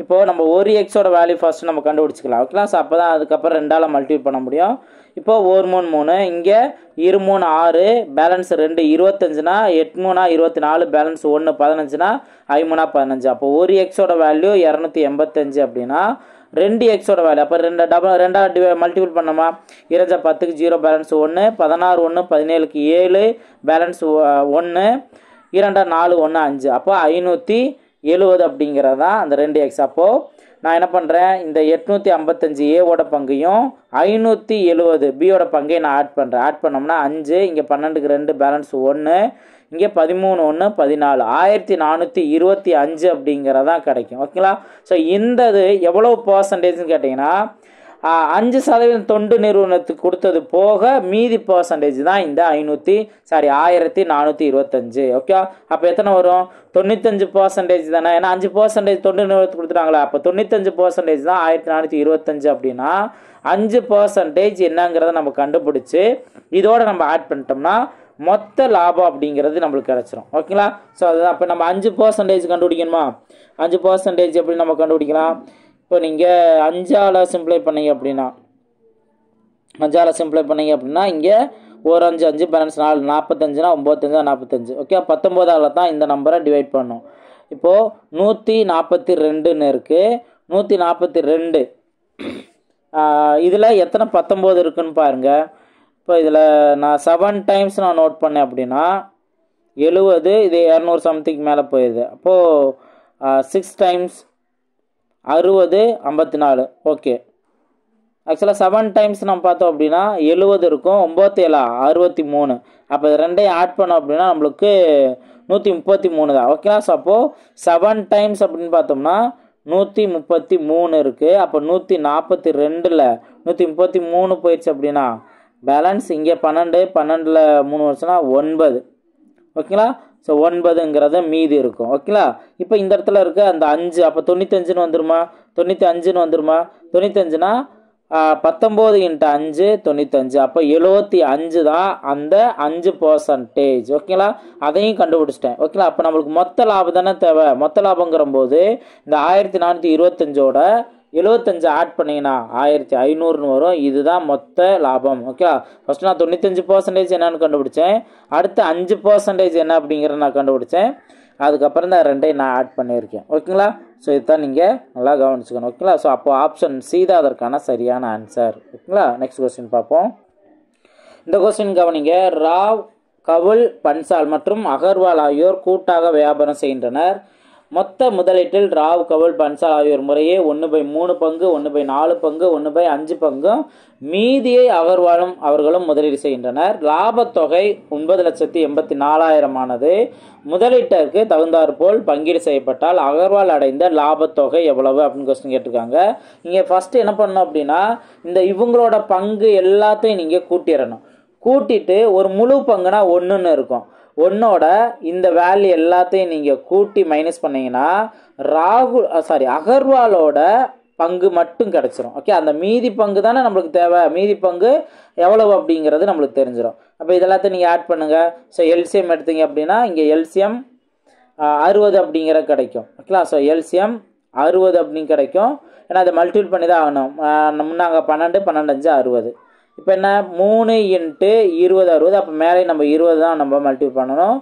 இப்போது நம்ம 1xோட வேல்யூ ஃபஸ்ட்டு நம்ம கண்டுபிடிச்சிக்கலாம். ஓகேங்களா? ஸோ அப்போ தான் அதுக்கப்புறம் 2ஆல் மல்டிபிள் பண்ண முடியும். இப்போது 1 3 3, இங்கே 2 3 6, பேலன்ஸ் 2 25னா 8 3 24, பேலன்ஸ் 1 15னா 5 3 15. அப்போ 1xோட வேல்யூ 285 அப்படின்னா 2xோட வேல்யூ அப்போ 2 மல்டிபிள் பண்ணோமா, 2 10க்கு 0, பேலன்ஸ் 1, 16 1 17க்கு 7, பேலன்ஸ் 1, 2 4 1 5. அப்போ 570 அப்படிங்கிறது தான் அந்த 2x. அப்போது நான் என்ன பண்ணுறேன், இந்த 855 ஏவோட பங்கையும் 570 பியோட பங்கையும் நான் ஆட் பண்ணோம்னா 5, இங்கே 12க்கு 2, பேலன்ஸ் 1, இங்கே 13 1 14, 1425 அப்படிங்கிறதான் கிடைக்கும். ஓகேங்களா? ஸோ இந்த இது எவ்வளோ பர்சன்டேஜ்னு கேட்டிங்கன்னா 5% தொண்டு நிறுவனத்துக்கு கொடுத்தது போக மீதி பர்சன்டேஜ் தான் இந்த 1425. ஓகே, அப்போ எத்தனை வரும்? 95% தானே. ஏன்னா 5% தொண்டு நிறுவனத்துக்கு கொடுத்துட்டாங்களா, அப்போ 95% தான் 1425 அப்படின்னா 5% என்னங்கிறத நம்ம கண்டுபிடிச்சி இதோட நம்ம ஆட் பண்ணிட்டோம்னா மொத்த லாபம் அப்படிங்கிறது நம்மளுக்கு கிடச்சிரும். ஓகேங்களா? ஸோ அதுதான். இப்போ நம்ம 5% கண்டுபிடிக்கணுமா? 5% எப்படி நம்ம கண்டுபிடிக்கலாம்? இப்போ நீங்கள் 5ஆல் சிம்ப்ளை பண்ணீங்க அப்படின்னா இங்கே ஒரு 5 5, பேலன்ஸ் 4, 45னா 9 45. ஓகே, 19ஆல் தான் இந்த நம்பரை டிவைட் பண்ணணும். இப்போது 142ன்னு இருக்குது. 142 இதில் எத்தனை 19 இருக்குன்னு பாருங்கள். இப்போ இதில் நான் 7 டைம்ஸ் நான் நோட் பண்ணேன் அப்படின்னா 70, இது 200 சம்திங் மேலே போயிடுது. அப்போது 6 டைம்ஸ் 60 54. ஓகே, ஆக்சுவலாக 7 டைம்ஸ் நம்ம பார்த்தோம் அப்படின்னா 70 இருக்கும். 9 7 63. அப்போ இது ரெண்டையும் ஆட் பண்ணோம் அப்படின்னா நம்மளுக்கு 133 தான். ஓகேங்களா? ஸோ அப்போது 7 டைம்ஸ் அப்படின்னு பார்த்தோம்னா 133 இருக்குது. அப்போ 142ல் 133 போயிடுச்சு அப்படின்னா பேலன்ஸ் இங்கே 12, 12ல் 3 வருஷம்னா 9. ஓகேங்களா? ஸோ 9ங்கிறத மீதி இருக்கும். ஓகேங்களா? இப்போ இந்த இடத்துல இருக்க அந்த 5, அப்போ 95ன்னு வந்துருமா? 95ன்னு வந்துருமா? 95னா 19 × 5 95. அப்போ 75 தான் அந்த 5%. ஓகேங்களா? அதையும் கண்டுபிடிச்சிட்டேன். ஓகேங்களா? அப்போ நம்மளுக்கு மொத்த லாபம் தானே தேவை. மொத்த லாபங்கிற போது இந்த 1425ஓட 75 ஆட் பண்ணிங்கன்னா 1500ன்னு வரும். இதுதான் மொத்த லாபம். ஓகே, ஃபஸ்ட்டு நான் 95% என்னன்னு கண்டுபிடிச்சேன். அடுத்து 5% என்ன அப்படிங்கிறத நான் கண்டுபிடிச்சேன். அதுக்கப்புறம் தான் ரெண்டையும் நான் ஆட் பண்ணியிருக்கேன். ஓகேங்களா? ஸோ இதுதான் நீங்கள் நல்லா கவனிச்சுக்கணும். ஓகேங்களா? ஸோ அப்போ ஆப்ஷன் சி தான் அதற்கான சரியான ஆன்சர். ஓகேங்களா? நெக்ஸ்ட் கொஸ்டின் பார்ப்போம். இந்த கொஸ்டின் கவனிங்க. ராவ், கவுல், பன்சால் மற்றும் அகர்வால் ஆகியோர் கூட்டாக வியாபாரம் செய்கின்றனர். மொத்த முதலீட்டில் ராவ், கவுல், பன்சால் ஆகியோர் முறையே 1/3 பங்கு, 1/4 பங்கு, 1/5 பங்கும் மீதியை அகர்வாலும் அவர்களும் முதலீடு செய்கின்றனர். லாபத்தொகை 9,84,000 ஆனது. முதலீட்டிற்கு தகுந்தாற்போல் பங்கீடு செய்யப்பட்டால் அகர்வால் அடைந்த லாபத்தொகை எவ்வளவு அப்படின்னு கொஸ்டின் கேட்டிருக்காங்க. இங்கே ஃபஸ்ட்டு என்ன பண்ணணும் அப்படின்னா இந்த இவங்களோட பங்கு எல்லாத்தையும் நீங்கள் கூட்டிடணும். கூட்டிட்டு ஒரு முழு பங்குனா 1ன்னு இருக்கும். 1ஓட இந்த வேல்யூ எல்லாத்தையும் நீங்கள் கூட்டி மைனஸ் பண்ணிங்கன்னா அகர்வாலோட பங்கு மட்டும் கிடச்சிரும். ஓகே, அந்த மீதி பங்கு தானே நம்மளுக்கு தேவை. மீதி பங்கு எவ்வளவு அப்படிங்கிறது நம்மளுக்கு தெரிஞ்சிடும். அப்போ இதெல்லாத்தையும் நீங்கள் ஆட் பண்ணுங்கள். ஸோ எல்சிஎம் எடுத்தீங்க அப்படின்னா இங்கே எல்சிஎம் 60 அப்படிங்கிற கிடைக்கும். ஓகேங்களா? ஸோ எல்சிஎம் 60 அப்படின்னு கிடைக்கும். ஏன்னா அதை மல்டிபிள் பண்ணி தான் ஆகணும். முன்னாங்க 12 12 5 60. இப்போ என்ன 3 × 20 60. அப்போ மேலே நம்ம 20 தான் நம்ம மல்டிபிள் பண்ணணும்.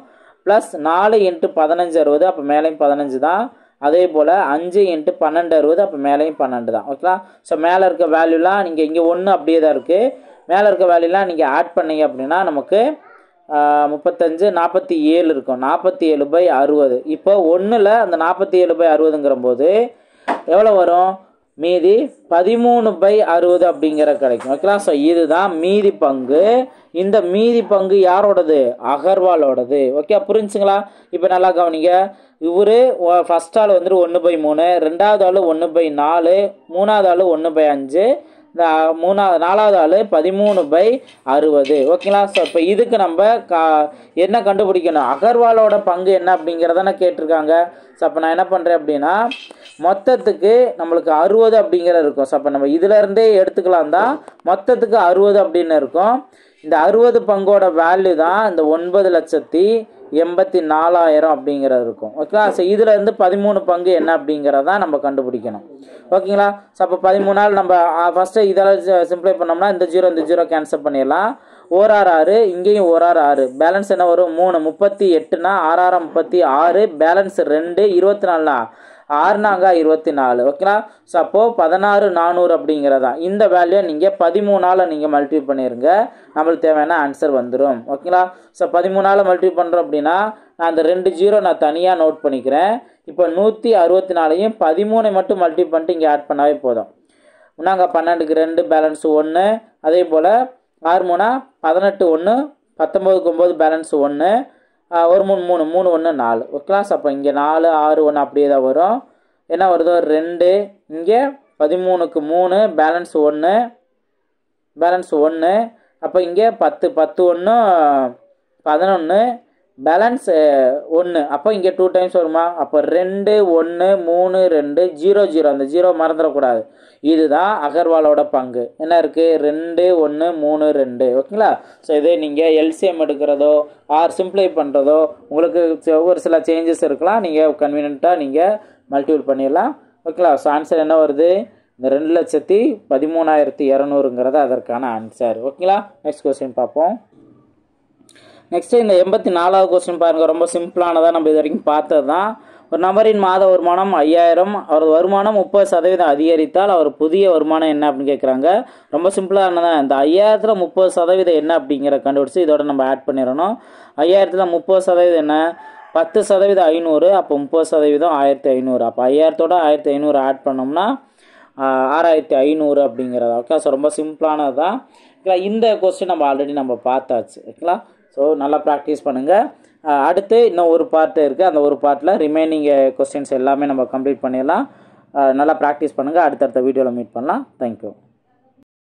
ப்ளஸ் 4 × 15 60. அப்போ மேலேயும் 15 தான். அதே போல் 5 × 12 60. அப்போ மேலேயும் 12 தான். ஓகேங்களா? ஸோ மேலே இருக்க வேல்யூலாம் நீங்கள் இங்கே 1 அப்படியே தான் இருக்குது. மேலே இருக்க வேல்யூலாம் நீங்கள் ஆட் பண்ணீங்க அப்படின்னா நமக்கு 35 47 இருக்கும். 47/60. இப்போ 1ல் அந்த 47/60ங்கிற போது எவ்வளோ வரும்? மீதி 13/60 அப்படிங்கிற கிடைக்கும். ஓகேங்களா? ஸோ இதுதான் மீதி பங்கு. இந்த மீதி பங்கு யாரோடது? அகர்வாலோடது. ஓகே, புரிஞ்சுங்களா? இப்போ நல்லா கவனிங்க. இவர் ஃபர்ஸ்ட் ஆள் வந்துட்டு 1/3, ரெண்டாவது ஆள் 1/4, மூணாவது ஆள் 1/5, இந்த நாலாவது ஆள் 13/60. ஓகேங்களா? ஸோ இப்போ இதுக்கு நம்ம என்ன கண்டுபிடிக்கணும்? அகர்வாலோட பங்கு என்ன அப்படிங்கிறதான கேட்டிருக்காங்க. ஸோ அப்போ நான் என்ன பண்ணுறேன் அப்படின்னா, மொத்தத்துக்கு நம்மளுக்கு 60 அப்படிங்கிறது இருக்கும். ஸோ அப்போ நம்ம இதிலேருந்தே எடுத்துக்கலாம் தான். மொத்தத்துக்கு 60 அப்படின்னு இருக்கும். இந்த 60 பங்கோட வேல்யூ தான் இந்த 9,84,000 அப்படிங்கிறது இருக்கும். ஓகேங்களா? ஸோ இதுலேருந்து 13 பங்கு என்ன அப்படிங்கிறதான் நம்ம கண்டுபிடிக்கணும். ஓகேங்களா? ஸோ அப்போ 13 நம்ம ஃபஸ்ட்டு இதெல்லாம் சிம்பிளை பண்ணோம்னா இந்த 0 கேன்சல் பண்ணிடலாம். 1/6, இங்கேயும் 1/6, பேலன்ஸ் என்ன வரும்? 3. 38னா 6 36, பேலன்ஸ் 2, 24னா 6 24. ஓகேங்களா? ஸோ அப்போது 16,400 அப்படிங்கிறதா இந்த வேல்யூ நீங்கள் 13ஆல் நீங்கள் மல்டிப்ளை பண்ணிடுங்க. நம்மளுக்கு தேவையான ஆன்சர் வந்துடும். ஓகேங்களா? ஸோ 13ஆல் மல்டிப்ளை பண்ணுறோம் அப்படின்னா நான் அந்த 2 0 நான் தனியாக நோட் பண்ணிக்கிறேன். இப்போ 164ஐயும் 13 மட்டும் மல்டிப்ளை பண்ணிட்டு இங்கே ஆட் பண்ணாவே போதும். நாங்கள் 12க்கு 2, பேலன்ஸ் 1. அதே போல் 6 3 18 1, 19க்கு 9, பேலன்ஸ் 1, 1 3 3 1 4. ஓகேங்களா? அப்போ இங்கே 4 6 1 அப்படியே தான் வரும். என்ன வருதோ 2, இங்கே 13க்கு 3, பேலன்ஸ் 1. அப்போ இங்கே 10 10 1 11, பேலன்ஸ் 1. அப்போ இங்கே 2 டைம்ஸ் வருமா? அப்போ 2 1 3 2 0 0, அந்த 0 மறந்துடக்கூடாது. இதுதான் அகர்வாலோட பங்கு. என்ன இருக்குது? 2 1 3 2. ஓகேங்களா? ஸோ இதே நீங்கள் எல்சிஎம் எடுக்கிறதோ ஆர் சிம்பிளை பண்ணுறதோ உங்களுக்கு ஒரு சில சேஞ்சஸ் இருக்கலாம். நீங்கள் கன்வீனியண்ட்டாக நீங்கள் மல்டிபிள் பண்ணிடலாம். ஓகேங்களா? ஸோ ஆன்சர் என்ன வருது? இந்த 2,13,200ங்கிறது அதற்கான ஆன்சர். ஓகேங்களா? நெக்ஸ்ட் கொஸ்டின் பார்ப்போம். நெக்ஸ்ட்டு இந்த 84வது கொஸ்டின் பாருங்கள். ரொம்ப சிம்பிளானதாக நம்ம இது வரைக்கும் பார்த்தது தான். ஒரு நபரின் மாத வருமானம் 5,000, அவரது வருமானம் 30% அதிகரித்தால் அவர் புதிய வருமானம் என்ன அப்படின்னு கேட்குறாங்க. ரொம்ப சிம்பிளானதான். இந்த 5,000ல் 30% என்ன அப்படிங்கிற கண்டுபிடிச்சி இதோட நம்ம ஆட் பண்ணிடணும். 5,000ல் 30% என்ன? 10% 500, அப்போ 30% 1,500. அப்போ 5,000தோட 1,500 ஆட் பண்ணோம்னா 6,500 அப்படிங்கிறதா. ஓகே, ஸோ ரொம்ப சிம்பிளானது தான். ஓகே, இந்த கொஸ்டின் நம்ம ஆல்ரெடி நம்ம பார்த்தாச்சு. ஓகேங்களா? ஸோ நல்லா ப்ராக்டிஸ் பண்ணுங்கள். அடுத்து இன்னும் ஒரு பார்ட் இருக்குது. அந்த ஒரு பார்ட்டில் ரிமைனிங் கொஸ்டின்ஸ் எல்லாமே நம்ம கம்ப்ளீட் பண்ணிடலாம். நல்லா ப்ராக்டிஸ் பண்ணுங்கள். அடுத்தடுத்த வீடியோவில் மீட் பண்ணலாம். தேங்க்யூ.